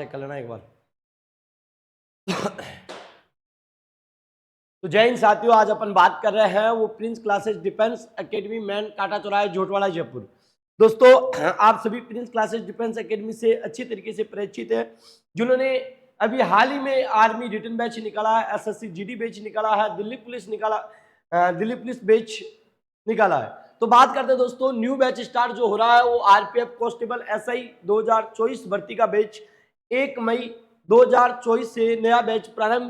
Check कर लेना एक बार। तो जय हिंद साथियों, आज अपन बात कर रहे हैं वो Prince Classes Defence academy man काटा चौराहे जोटवाड़ा जयपुर। दोस्तों आप सभी प्रिंस क्लासेस डिफेंस एकेडमी से अच्छी तरीके से परिचित है, जिन्होंने अभी हाल ही में आर्मी रिटर्न बैच निकाला है, एसएससी जीडी बैच निकाला है, दिल्ली पुलिस बैच निकाला है। तो बात करते हैं दोस्तों, न्यू बैच स्टार्ट जो हो रहा है वो आरपीएफ कांस्टेबल एसआई 2024 भर्ती का बैच 1 मई 2024 से नया बैच प्रारंभ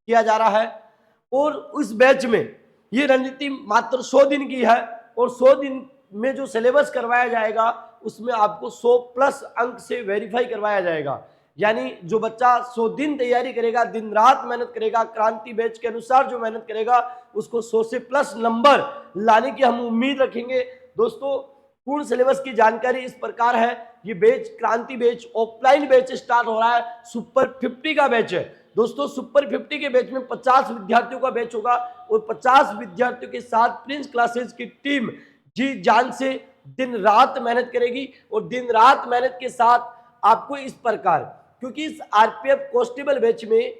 किया जा रहा है। और उस बैच में ये रणनीति मात्र 100 दिन की है और 100 दिन में जो सिलेबस करवाया जाएगा उसमें आपको 100 प्लस अंक से वेरीफाई करवाया जाएगा। यानी जो बच्चा 100 दिन तैयारी करेगा, दिन रात मेहनत करेगा, क्रांति बैच के अनुसार जो मेहनत करेगा उसको 100 से प्लस नंबर लाने की हम उम्मीद रखेंगे। दोस्तों पूर्ण सिलेबस की जानकारी इस प्रकार है, ये बैच क्रांति बैच ऑफलाइन बैच स्टार्ट हो रहा है, सुपर 50 का बैच है। दोस्तों सुपर 50 के बैच में 50 विद्यार्थियों का बैच होगा और 50 विद्यार्थियों के साथ प्रिंस क्लासेस की टीम जी जान से दिन रात मेहनत करेगी। और दिन रात मेहनत के साथ आपको इस प्रकार, क्योंकि इस आरपीएफ कांस्टेबल बैच में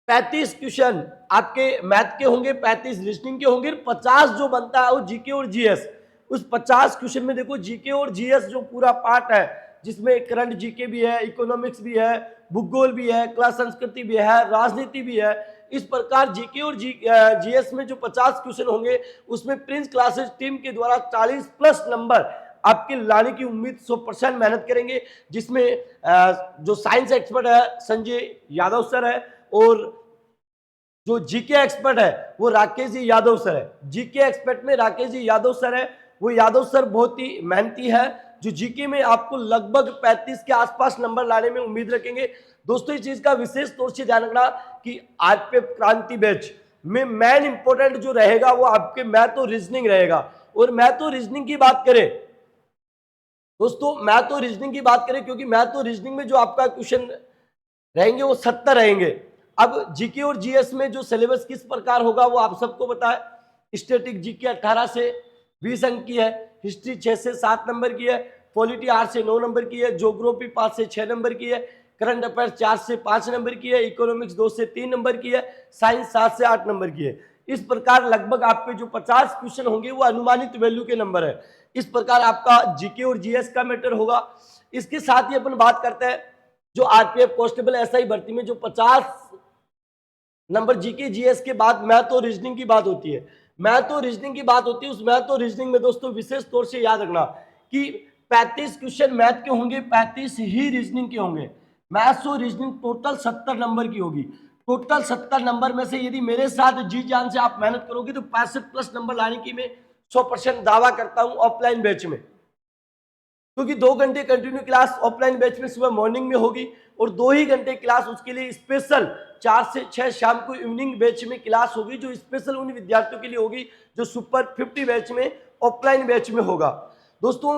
35 क्वेश्चन आपके मैथ के होंगे, 35 रीजनिंग के होंगे, 50 जो बनता है वो जीके और जीएस। उस 50 क्वेश्चन में देखो जीके और जीएस जो पूरा पार्ट है, जिसमें करंट जीके भी है, इकोनॉमिक्स भी है, भूगोल भी है, कला संस्कृति भी है, राजनीति भी है। इस प्रकार जीके और जीएस में जो 50 क्वेश्चन होंगे उसमें प्रिंस क्लासेस टीम के द्वारा 40 प्लस नंबर आपके लाने की उम्मीद 100% मेहनत करेंगे। जिसमें जो साइंस एक्सपर्ट है संजय यादव सर है और जो जीके एक्सपर्ट है वो राकेश जी यादव सर है। जीके एक्सपर्ट में राकेश जी यादव सर है, वो यादव सर बहुत ही मेहनती है, जो जीके में आपको लगभग 35 के आसपास नंबर लाने में उम्मीद रखेंगे। दोस्तों इस चीज का विशेष तौर से ध्यान रखना कि आरपीएफ क्रांति बैच में मेन इंपोर्टेंट जो रहेगा वो आपके मैथ और रीजनिंग रहेगा। और मैथ और रीजनिंग की बात करें दोस्तों, मैथ और रीजनिंग की बात करें, क्योंकि मैथ और रीजनिंग में जो आपका क्वेश्चन रहेंगे वो 70 रहेंगे। अब जीके और जीएस में जो सिलेबस किस प्रकार होगा वो आप सबको पता है। स्टैटिक जीके 18 से 20 अंक की है, हिस्ट्री 6 से 7 नंबर की है, पॉलिटी 8 से 9 नंबर की है, ज्योग्राफी 5 से 6 नंबर की है, करंट अफेयर्स 4 से 5 नंबर की है, इकोनॉमिक्स 2 से 3 नंबर की है, साइंस 7 से 8 नंबर की है। इस प्रकार लगभग आपके जो 50 क्वेश्चन होंगे वो अनुमानित वैल्यू के नंबर है। इस प्रकार आपका जीके और जीएस का मैटर होगा। इसके साथ ही अपन बात करते हैं जो आरपीएफ कांस्टेबल एसआई भर्ती में जो 50 नंबर जीके जीएस के बाद मैथ और रीजनिंग की बात होती है। मैथ और रीजनिंग की बात होती है, उस मैथ और रीजनिंग में दोस्तों विशेष तौर से याद रखना कि 35 क्वेश्चन मैथ के होंगे, 35 ही रीजनिंग के होंगे। मैथ्स और रीजनिंग टोटल 70 नंबर की होगी। टोटल 70 नंबर में से यदि मेरे साथ जी जान से आप मेहनत करोगे तो 65 प्लस नंबर लाने की मैं 100% दावा करता हूं ऑफलाइन बैच में। क्योंकि 2 घंटे कंटिन्यू क्लास ऑफलाइन बैच में सुबह मॉर्निंग में होगी और 2 ही घंटे क्लास उसके लिए स्पेशल 4 से 6 शाम को इवनिंग बैच में क्लास होगी, जो स्पेशल उन विद्यार्थियों के लिए होगी जो सुपर 50 बैच में ऑफलाइन बैच में होगा। दोस्तों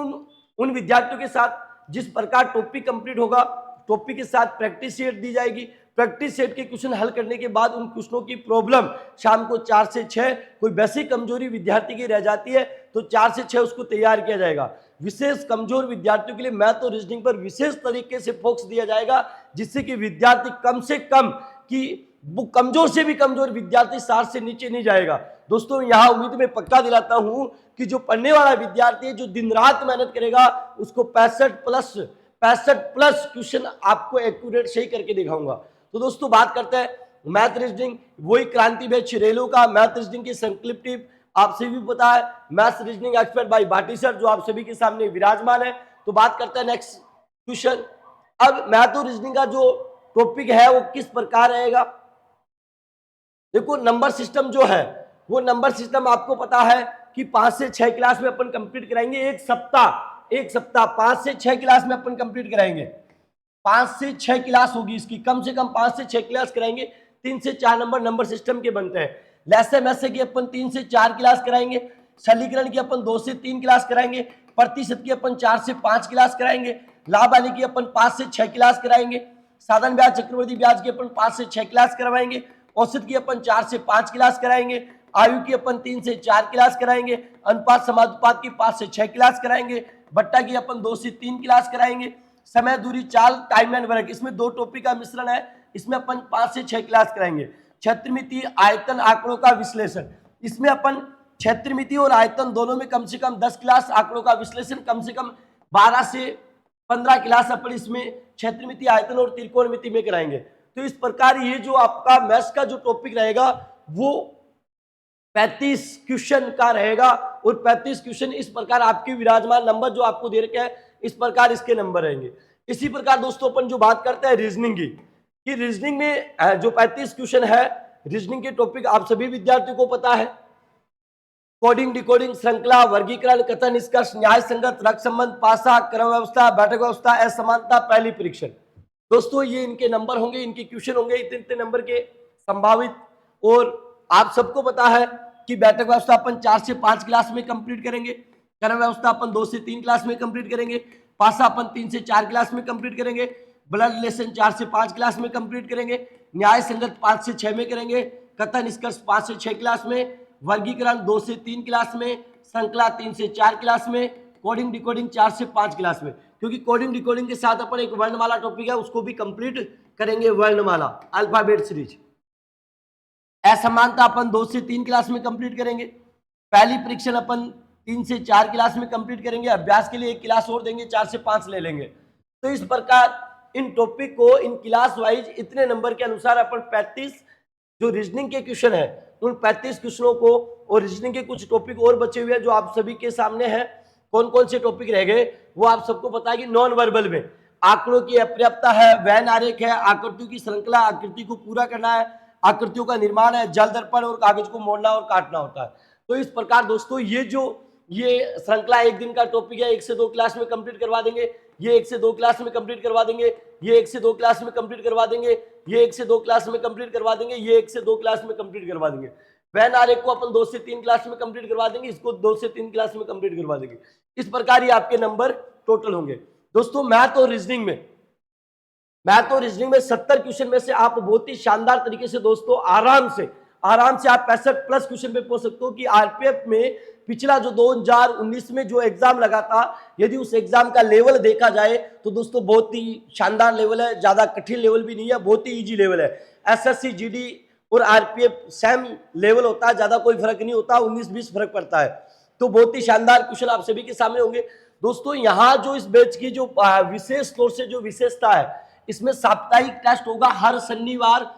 उन विद्यार्थियों के साथ जिस प्रकार टॉपिक कंप्लीट होगा, टॉपिक के साथ प्रैक्टिस सेट दी जाएगी। प्रैक्टिस सेट के क्वेश्चन हल करने के बाद उन क्वेश्चनों की प्रॉब्लम शाम को 4 से 6, कोई बेसिक कमजोरी विद्यार्थी की रह जाती है तो 4 से 6 उसको तैयार किया जाएगा। विशेष कमजोर विद्यार्थियों के लिए मैथ और रीजनिंग पर विशेष तरीके से फोकस दिया जाएगा, जिससे कि विद्यार्थी कम से कम कि वो कमजोर से भी कमजोर विद्यार्थी 60 से नीचे नहीं जाएगा। दोस्तों यहाँ उम्मीद में पक्का दिलाता हूं कि जो पढ़ने वाला विद्यार्थी है, जो दिन रात मेहनत करेगा, उसको 65 प्लस क्वेश्चन आपको एक्यूरेट सही करके दिखाऊंगा। तो दोस्तों बात करते हैं मैथ रीजनिंग, वही क्रांति बैच रेलो का मैथ रीजनिंग की संकल्प टिप आप सभी भी पता है, मैथ रीजनिंग एक्सपर्ट भाई भाटी सर जो आप सभी के सामने विराजमान है। तो बात करते हैं नेक्स्ट क्वेश्चन। अब मैथ और रीजनिंग का जो टॉपिक है वो किस प्रकार रहेगा। देखो नंबर सिस्टम जो है वो नंबर सिस्टम आपको पता है कि 5 से 6 क्लास में अपन कंप्लीट कराएंगे। एक सप्ताह 5 से 6 क्लास में अपन कंप्लीट कराएंगे। 5 से 6 क्लास होगी इसकी, कम से कम 5 से 6 क्लास कराएंगे। 3 से 4 नंबर सिस्टम के बनते हैं। लैसे मैसे की अपन 3 से 4 क्लास कराएंगे। सरलीकरण की अपन 2 से 3 क्लास कराएंगे। प्रतिशत की अपन 4 से 5 क्लास कराएंगे। लाभ वाली की अपन 5 से 6 क्लास कराएंगे। साधारण ब्याज चक्रवर्ती ब्याज की अपन 5 से 6 क्लास करवाएंगे। औसत की अपन 4 से 5 क्लास कराएंगे। आयु की अपन 3 से 4 क्लास कराएंगे। अनुपात समानुपात की 5 से 6 क्लास कराएंगे। बट्टा की अपन 2 से 3 क्लास कराएंगे। समय, दूरी, चाल, टाइम एंड वर्क, इसमें 2 टॉपिक का मिश्रण है। इसमें अपन 5 से 6 क्लास कराएंगे। क्षेत्रमिति, आयतन, आंकड़ों का विश्लेषण, इसमें अपन क्षेत्रमिति और आयतन दोनों में कम से कम 10 क्लास, आंकड़ों का विश्लेषण कम से कम 12 से 15 क्लास अपन इसमें क्षेत्रमिति, आयतन और त्रिकोणमिति में कराएंगे। तो इस प्रकार ये जो आपका मैथ्स का जो टॉपिक रहेगा वो 35 क्वेश्चन का रहेगा और 35 क्वेश्चन इस प्रकार आपके विराजमान नंबर जो आपको दे रखे हैं इस प्रकार इसके नंबर रहेंगे। इसी प्रकार दोस्तों अपन जो बात करते हैं रीजनिंग की, कि रीजनिंग में जो 35 क्वेश्चन है, रीजनिंग के टॉपिक आप सभी विद्यार्थियों को पता है। कोडिंग, डिकोडिंग, श्रृंखला, वर्गीकरण, कथन, निष्कर्ष, न्याय संगत, रक्त संबंध, पासा, क्रम व्यवस्था, बैठक व्यवस्था, असमानता, पहली परीक्षण। दोस्तों ये इनके नंबर होंगे, इनके क्वेश्चन होंगे, इतने नंबर के संभावित। और आप सबको पता है कि बैठक व्यवस्था अपन 4 से 5 क्लास में कंप्लीट करेंगे, क्रम व्यवस्था अपन 2 से 3 क्लास में कंप्लीट करेंगे, पासा अपन 3 से 4 क्लास में कंप्लीट करेंगे, ब्लड रिलेशन 4 से 5 क्लास में कंप्लीट करेंगे, न्याय संगत 5 से 6 में करेंगे, कथन निष्कर्ष 5 से 6 क्लास में, वर्गीकरण 2 से 3 क्लास में, श्रृंखला 3 से 4 क्लास में, कोडिंग डिकोडिंग 4 से 5 क्लास में। क्योंकि कोडिंग डिकोडिंग के साथ अपन एक वर्णमाला टॉपिक है उसको भी कंप्लीट करेंगे, वर्णमाला अल्फाबेट सीरीज। असमानता अपन 2 से 3 क्लास में कंप्लीट करेंगे, पहली परीक्षण अपन 3 से 4 क्लास में कंप्लीट करेंगे, अभ्यास के लिए 1 क्लास और देंगे, 4 से 5 ले लेंगे। तो इस प्रकार इन टॉपिक को इन क्लास वाइज इतने नंबर के अनुसार अपन 35 जो रीजनिंग के क्वेश्चन है उन 35 क्वेश्चनों को, और रीजनिंग के कुछ टॉपिक और बचे हुए हैं जो आप सभी के सामने हैं। कौन कौन से टॉपिक रह गए वो आप सबको पता है कि नॉन वर्बल में आंकड़ों की अपर्याप्तता है, वैन आरेख है, आकृतियों की श्रृंखला, आकृति को पूरा करना है, आकृतियों का निर्माण है, जल दर्पण और कागज को मोड़ना और काटना होता है। तो इस प्रकार दोस्तों ये श्रृंखला 1 दिन का टॉपिक है, 1 से 2 क्लास में कंप्लीट करवा देंगे, ये 1 से 2 क्लास में कंप्लीट करवा देंगे, ये 1 से 2 क्लास में कंप्लीट करवा देंगे, ये 1 से 2 क्लास में कंप्लीट करवा देंगे, ये 1 से 2 क्लास में कंप्लीट करवा देंगे। वैन आरेख को अपन 2 से 3 क्लास में कंप्लीट करवा देंगे, इसको 2 से 3 क्लास में कंप्लीट करवा देंगे। इस प्रकार ये आपके नंबर टोटल होंगे। दोस्तों मैथ और रीजनिंग में 70 क्वेश्चन में से आप बहुत ही शानदार तरीके से दोस्तों आराम से आप 65 प्लस क्वेश्चन पे पहुंच सकते हो। कि आरपीएफ में पिछला जो 2019 में जो एग्जाम लगा था, यदि उस एग्जाम का लेवल देखा जाए तो दोस्तों बहुत ही शानदार लेवल है, ज्यादा कठिन लेवल भी नहीं है, बहुत ही इजी लेवल है। एसएससी, जीडी और आरपीएफ सेम लेवल होता है, ज्यादा कोई फर्क नहीं होता, 19-20 फर्क पड़ता है। तो बहुत ही शानदार क्वेश्चन आप सभी के सामने होंगे। दोस्तों यहाँ जो इस बैच की जो विशेष तौर से जो विशेषता है, इसमें साप्ताहिक टेस्ट होगा हर शनिवार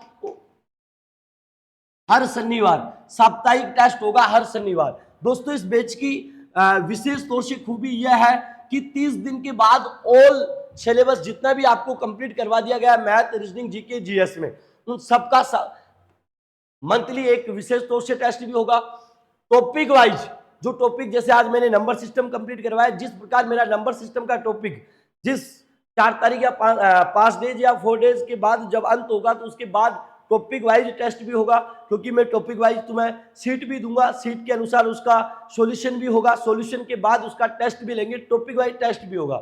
साप्ताहिक टेस्ट होगा हर शनिवार। दोस्तों इस बैच की विशेष तौर से खूबी यह है कि 30 दिन के बाद ऑल सिलेबस जितना भी आपको कंप्लीट करवा दिया गया मैथ, रीजनिंग, जीके, जीएस में, उन सबका मंथली एक विशेष तौर से टेस्ट भी होगा। टॉपिक वाइज जो टॉपिक, जैसे आज मैंने नंबर सिस्टम कंप्लीट करवाया, जिस प्रकार मेरा नंबर सिस्टम का टॉपिक जिस 4 तारीख या 5 डेज या 4 डेज के बाद जब अंत होगा तो उसके बाद टॉपिक वाइज टेस्ट भी होगा। क्योंकि मैं टॉपिक वाइज तुम्हें सीट भी दूंगा, सीट के अनुसार उसका सॉल्यूशन भी होगा, सॉल्यूशन के बाद उसका टेस्ट भी लेंगे, टॉपिक वाइज टेस्ट भी होगा।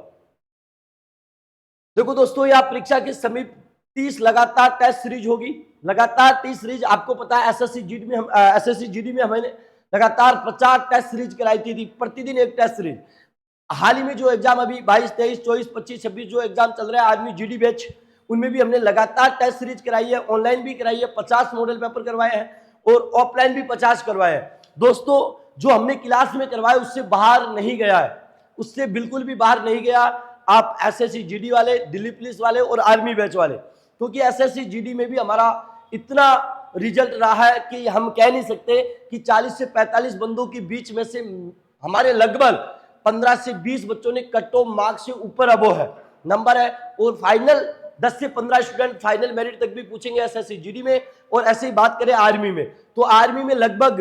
देखो दोस्तों यह परीक्षा के समीप 30 लगातार टेस्ट सीरीज होगी। लगातार 30 सीरीज, आपको पता है एसएससी जीडी में हमने लगातार 50 टेस्ट सीरीज कराई थी, प्रतिदिन एक टेस्ट सीरीज। हाल ही में जो एग्जाम अभी 22, 23, 24, 25, 26 जो एग्जाम चल रहा है आर्मी जीडी बैच, उनमें भी हमने लगातार टेस्ट सीरीज कराई है, ऑनलाइन भी कराई है, 50 मॉडल पेपर करवाए हैं और ऑफलाइन भी 50 करवाए हैं। दोस्तों जो हमने क्लास में करवाए उससे बाहर नहीं गया है, उससे बिल्कुल भी बाहर नहीं गया। आप एसएससी जीडी वाले, दिल्ली पुलिस वाले और आर्मी बैच वाले, क्योंकि एसएससी जीडी में भी हमारा इतना रिजल्ट रहा है कि हम कह नहीं सकते कि 40 से 45 बंदों के बीच में से हमारे लगभग 15 से 20 बच्चों ने कट ऑफ मार्क्स से ऊपर अबो है नंबर है। और फाइनल 10 से 15 स्टूडेंट फाइनल मेरिट तक भी पूछेंगे एसएससी जीडी में। और ऐसे ही बात करें आर्मी में, तो आर्मी में लगभग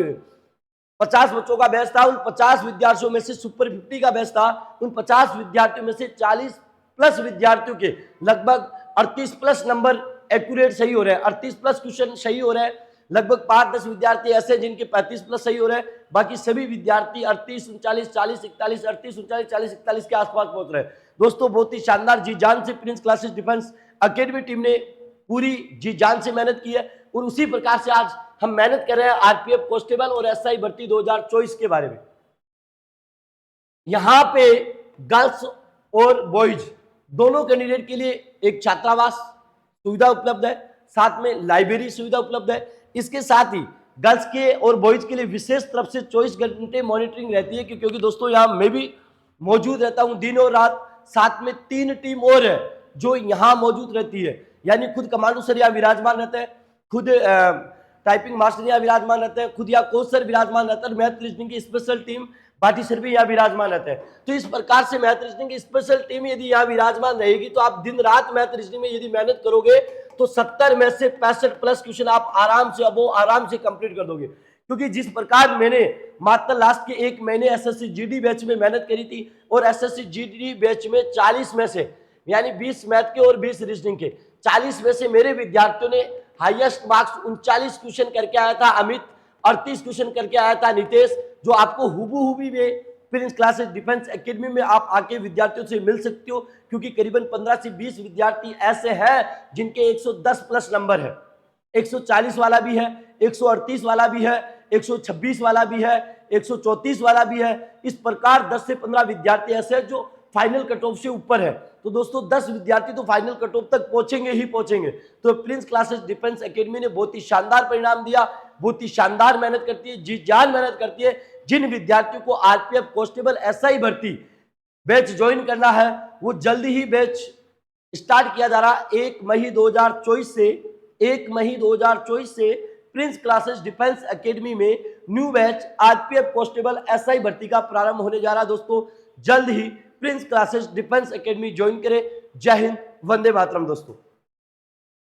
50 बच्चों का बैच था, उन 50 विद्यार्थियों में से सुपर 50 का बैच था, उन 50 विद्यार्थियों में से 40 प्लस विद्यार्थियों के लगभग 38 प्लस नंबर एक्यूरेट सही हो रहे हैं, 38 प्लस क्वेश्चन सही हो रहे हैं। लगभग 5-10 विद्यार्थी ऐसे जिनके 35 प्लस सही हो रहे हैं, बाकी सभी विद्यार्थी 38, 39, 40, 41, 38, 39, 40, 41 के आसपास पहुंच रहे हैं। दोस्तों बहुत ही शानदार जी जान से Prince Classes Defence academy team ने पूरी जी जान से मेहनत की है, और उसी प्रकार से आज हम मेहनत कर रहे हैं आरपीएफ कांस्टेबल और एसआई भर्ती 2024 के बारे में। यहां पे गर्ल्स और बॉयज दोनों कैंडिडेट के लिए एक छात्रावास सुविधा उपलब्ध है, साथ में लाइब्रेरी सुविधा उपलब्ध है। इसके साथ ही गर्ल्स के और बॉयज के लिए विशेष तरफ से 24 घंटे मॉनिटरिंग रहती है, क्योंकि दोस्तों यहाँ मैं भी मौजूद रहता हूँ दिन और रात। साथ में 3 टीम और है जो यहाँ मौजूद रहती है, यानी खुद कमांडो सर यहाँ विराजमान रहते हैं, खुद टाइपिंग मास्टर यहाँ विराजमान रहते हैं, खुद यहाँ कोच सर विराजमान रहते हैं, मैथ रीजनिंग की स्पेशल टीम भाटी सर भी यहाँ विराजमान रहते हैं। तो इस प्रकार से मैथ रीजनिंग की स्पेशल टीम यदि यहाँ विराजमान रहेगी तो आप दिन रात मैथ रीजनिंग में यदि मेहनत करोगे तो 70 में से 65 प्लस क्वेश्चन आप आराम से कंप्लीट कर दोगे। क्योंकि जिस प्रकार मैंने मात्र लास्ट के 1 महीने एसएससी जीडी बैच में मेहनत करी थी और एसएससी जीडी बैच में 40 में से यानी 20 मैथ के और 20 रीजनिंग के 40 में से मेरे विद्यार्थियों ने हाईएस्ट मार्क्स 39 क्वेश्चन करके आया था, अमित 38 क्वेश्चन करके आया था, नितेश, जो आपको हुबहू में प्रिंस क्लासेस डिफेंस एकेडमी में आप आके विद्यार्थियों से मिल सकते हो। क्योंकि करीबन 15 से 20 विद्यार्थी ऐसे हैं जिनके 110 प्लस नंबर है, 140 वाला भी है, 138 वाला भी है, 126 वाला भी है, 134 वाला भी है। इस प्रकार 10 से 15 विद्यार्थी ऐसे हैं जो फाइनल कट ऑफ से ऊपर है। तो दोस्तों 10 विद्यार्थी तो फाइनल कट ऑफ तक पहुंचेंगे ही पहुंचेंगे। तो प्रिंस क्लासेस डिफेंस एकेडमी ने बहुत ही शानदार परिणाम दिया, बहुत ही शानदार मेहनत करती है, जी जान मेहनत करती है। जिन विद्यार्थियों को आरपीएफ कांस्टेबल एसआई भर्ती बैच ज्वाइन करना है वो जल्दी ही बैच स्टार्ट किया जा रहा है। 1 मई 2024 से प्रिंस क्लासेस डिफेंस एकेडमी में new batch RPF constable SI भर्ती का प्रारंभ होने जा रहा है। दोस्तों जल्द ही Prince Classes Defence Academy join करें। जय हिंद, वंदे मातरम दोस्तों।